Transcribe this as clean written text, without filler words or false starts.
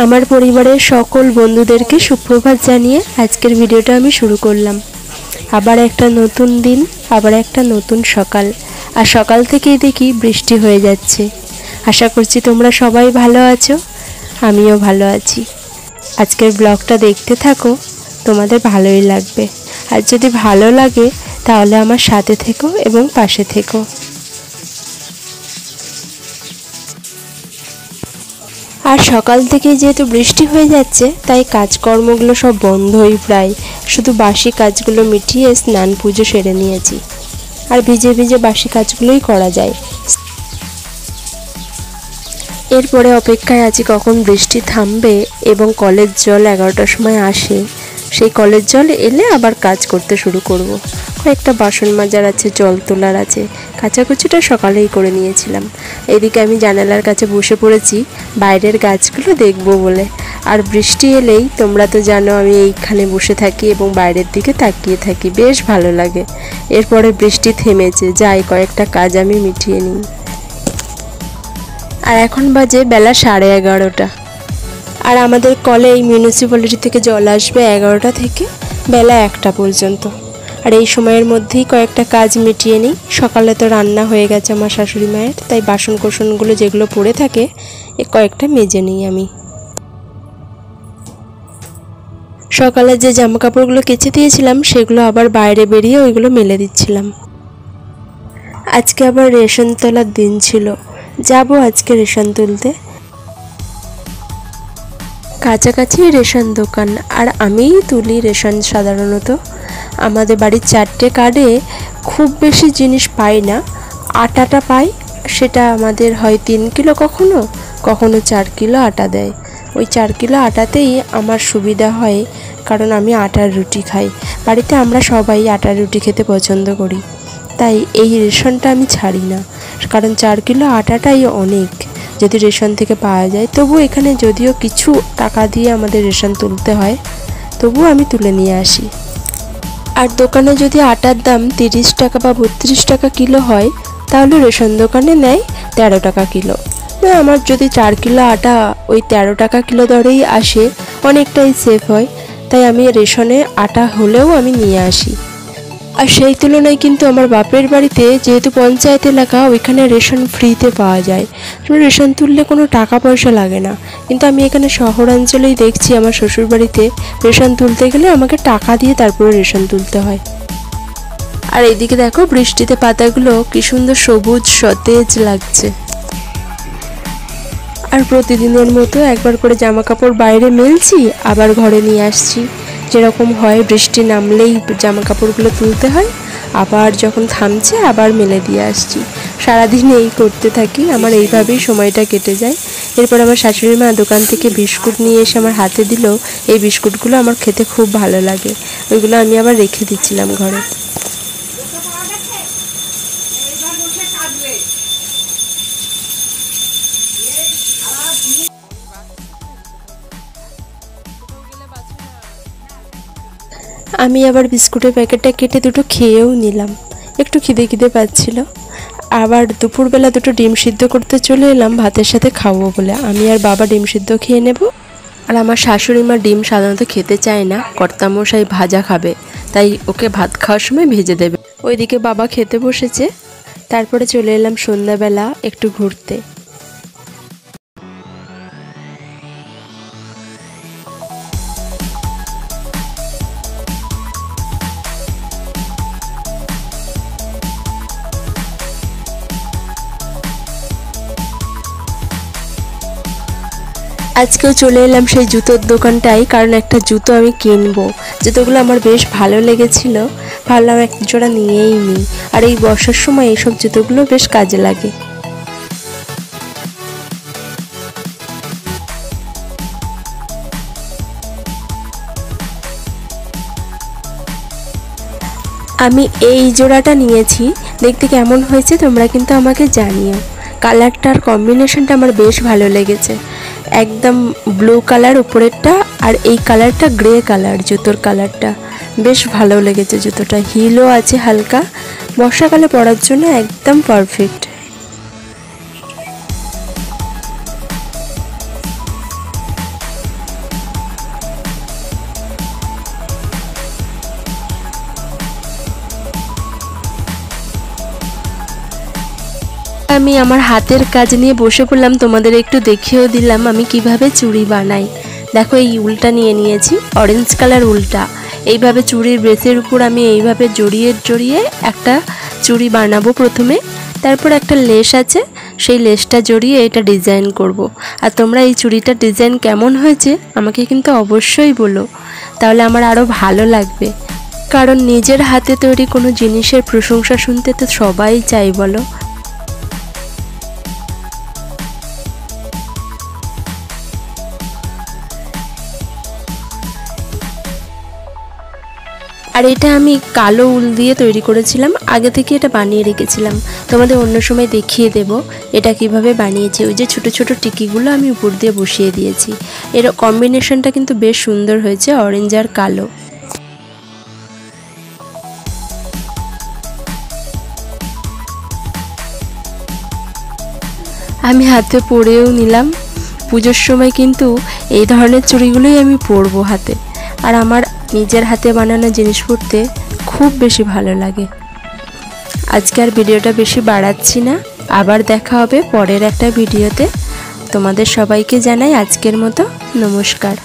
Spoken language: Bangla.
আমার পরিবারের সকল বন্ধুদেরকে সুপ্রভাত জানিয়ে আজকের ভিডিওটা আমি শুরু করলাম। আবার একটা নতুন দিন, আবার একটা নতুন সকাল। আর সকাল থেকেই দেখি বৃষ্টি হয়ে যাচ্ছে। আশা করছি তোমরা সবাই ভালো আছো, আমিও ভালো আছি। আজকের ব্লগটা দেখতে থাকো, তোমাদের ভালোই লাগবে। আর যদি ভালো লাগে তাহলে আমার সাথে থেকো এবং পাশে থেকো। আর সকাল থেকে যেহেতু বৃষ্টি হয়ে যাচ্ছে তাই কাজকর্মগুলো সব বন্ধই প্রায়, শুধু বাসি কাজগুলো মিটিয়ে স্নান পুজো সেরে নিয়েছি। আর ভিজে ভিজে বাসি কাজগুলোই করা যায়। এরপরে অপেক্ষায় আছি কখন বৃষ্টি থামবে এবং কলের জল 11টার সময় আসে। সেই কলের জল এলে আবার কাজ করতে শুরু করব। কয়েকটা বাসন মাজার আছে, জল তোলার আছে, কাচাকুচিটা সকালেই করে নিয়েছিলাম। এদিকে আমি জানালার কাছে বসে পড়েছি বাইরের গাছগুলো দেখব বলে। আর বৃষ্টি এলেই তোমরা তো জানো আমি এইখানে বসে থাকি এবং বাইরের দিকে তাকিয়ে থাকি, বেশ ভালো লাগে। এরপরে বৃষ্টি থেমেছে, যাই কয়েকটা কাজ আমি মিটিয়ে নিই। আর এখন বাজে বেলা 11:30। আর আমাদের কলে এই মিউনিসিপ্যালিটি থেকে জল আসবে 11টা থেকে বেলা 1টা পর্যন্ত। আর এই সময়ের মধ্যেই কয়েকটা কাজ মিটিয়ে নিই। সকালে তো রান্না হয়ে গেছে আমার শাশুড়ি মায়ের, তাই বাসন কোসনগুলো যেগুলো পড়ে থাকে কয়েকটা মেজে নিই আমি। সকালে যে জামা কাপড়গুলো কেচে দিয়েছিলাম সেগুলো আবার বাইরে বেরিয়ে ওইগুলো মেলে দিচ্ছিলাম। আজকে আবার রেশন তোলার দিন ছিল, যাব আজকে রেশন তুলতে। কাছাকাছি রেশন দোকান, আর আমিই তুলি রেশন সাধারণত। আমাদের বাড়ির 4টে কার্ডে খুব বেশি জিনিস পাই না, আটাটা পাই। সেটা আমাদের হয় 3 কিলো, কখনো কখনো 4 কিলো আটা দেয়। ওই 4 কিলো আটাতেই আমার সুবিধা হয়, কারণ আমি আটার রুটি খাই। বাড়িতে আমরা সবাই আটার রুটি খেতে পছন্দ করি, তাই এই রেশনটা আমি ছাড়ি না। কারণ 4 কিলো আটাটাই অনেক যদি রেশন থেকে পাওয়া যায়। তবু এখানে যদিও কিছু টাকা দিয়ে আমাদের রেশন তুলতে হয়, তবু আমি তুলে নিয়ে আসি। আর দোকানে যদি আটার দাম 30 টাকা বা 32 টাকা কিলো হয়, তাহলে রেশন দোকানে নেয় 13 টাকা কিলো। আমার যদি 4 কিলো আটা ওই 13 টাকা কিলো দরেই আসে, অনেকটাই সেফ হয়। তাই আমি রেশনে আটা হলেও আমি নিয়ে আসি। আর সেই তুলনায় কিন্তু আমার বাপের বাড়িতে যেহেতু পঞ্চায়েত এলাকা, ওইখানে রেশন ফ্রিতে পাওয়া যায়। রেশন তুললে কোনো টাকা পয়সা লাগে না। কিন্তু আমি এখানে শহরাঞ্চলেই দেখছি আমার শ্বশুর বাড়িতে রেশন তুলতে গেলে আমাকে টাকা দিয়ে তারপরে রেশন তুলতে হয়। আর এইদিকে দেখো বৃষ্টিতে পাতাগুলো কি সুন্দর সবুজ সতেজ লাগছে। আর প্রতিদিনের মতো একবার করে জামা কাপড় বাইরে মেলছি, আবার ঘরে নিয়ে আসছি। যেরকম হয় বৃষ্টি নামলেই জামা কাপড়গুলো তুলতে হয়, আবার যখন থামছে আবার মেলে দিয়ে আসছি। সারাদিন এই করতে থাকি, আমার এইভাবেই সময়টা কেটে যায়। এরপর আমার শাশুড়ি মা দোকান থেকে বিস্কুট নিয়ে এসে আমার হাতে দিল। এই বিস্কুটগুলো আমার খেতে খুব ভালো লাগে, ওইগুলো আমি আবার রেখে দিচ্ছিলাম ঘরে। আমি আবার বিস্কুটের প্যাকেটটা কেটে দুটো খেয়েও নিলাম, একটু খিদে খিদে পাচ্ছিল। আবার দুপুরবেলা দুটো ডিম সিদ্ধ করতে চলে এলাম ভাতের সাথে খাবো বলে। আমি আর বাবা ডিম সিদ্ধ খেয়ে নেব। আর আমার শাশুড়ি মা ডিম সাধারণত খেতে চায় না, কর্তামশাই ভাজা খাবে, তাই ওকে ভাত খাওয়ার সময় ভেজে দেবে। ওইদিকে বাবা খেতে বসেছে। তারপরে চলে এলাম সন্ধ্যাবেলা একটু ঘুরতে। আজকেও চলে এলাম সেই জুতোর দোকানটাই, কারণ একটা জুতো আমি কিনবো। জুতোগুলো আমার বেশ ভালো লেগেছিল, ভাবলাম এক জোড়া নিয়েই নিই। আর এই বর্ষার সময় এইসব জুতোগুলো বেশ কাজে লাগে। আমি এই জোড়াটা নিয়েছি, দেখতে কেমন হয়েছে তোমরা কিন্তু আমাকে জানিও। কালারটার কম্বিনেশনটা আমার বেশ ভালো লেগেছে, একদম ব্লু কালার উপরেরটা, আর এই কালারটা গ্রে কালার। জুতোর কালারটা বেশ ভালো লেগেছে। জুতোটা হিলও আছে হালকা, বর্ষাকালে পরার জন্য একদম পারফেক্ট। আমি আমার হাতের কাজ নিয়ে বসে পড়লাম, তোমাদের একটু দেখিয়েও দিলাম আমি কিভাবে চুড়ি বানাই। দেখো এই উলটা নিয়ে নিয়েছি, অরেঞ্জ কালার উলটা। এইভাবে চুড়ির ব্রেসের উপর আমি এইভাবে জড়িয়ে জড়িয়ে একটা চুড়ি বানাবো প্রথমে, তারপর একটা লেস আছে সেই লেসটা জড়িয়ে এটা ডিজাইন করব। আর তোমরা এই চুড়িটা ডিজাইন কেমন হয়েছে আমাকে কিন্তু অবশ্যই বলো, তাহলে আমার আরও ভালো লাগবে। কারণ নিজের হাতে তৈরি কোনো জিনিসের প্রশংসা শুনতে তো সবাই চাই বলো। আর এটা আমি কালো উল দিয়ে তৈরি করেছিলাম, আগে থেকে এটা বানিয়ে রেখেছিলাম, তোমাদের অন্য সময় দেখিয়ে দেব এটা কিভাবে বানিয়েছি। ওই যে ছোট ছোট টিকিগুলো আমি উপর দিয়ে বসিয়ে দিয়েছি। এর কম্বিনেশনটা কিন্তু বেশ সুন্দর হয়েছে, অরেঞ্জ আর কালো। আমি হাতে পরেও নিলাম, পুজোর সময় কিন্তু এই ধরনের চুড়িগুলোই আমি পরবো হাতে। আর আমার নিজের হাতে বানানো জিনিস পরতে খুব বেশি ভালো লাগে। আজকে আর ভিডিওটা বেশি বাড়াচ্ছি না, আবার দেখা হবে পরের একটা ভিডিওতে। তোমাদের সবাইকে জানাই আজকের মতো নমস্কার।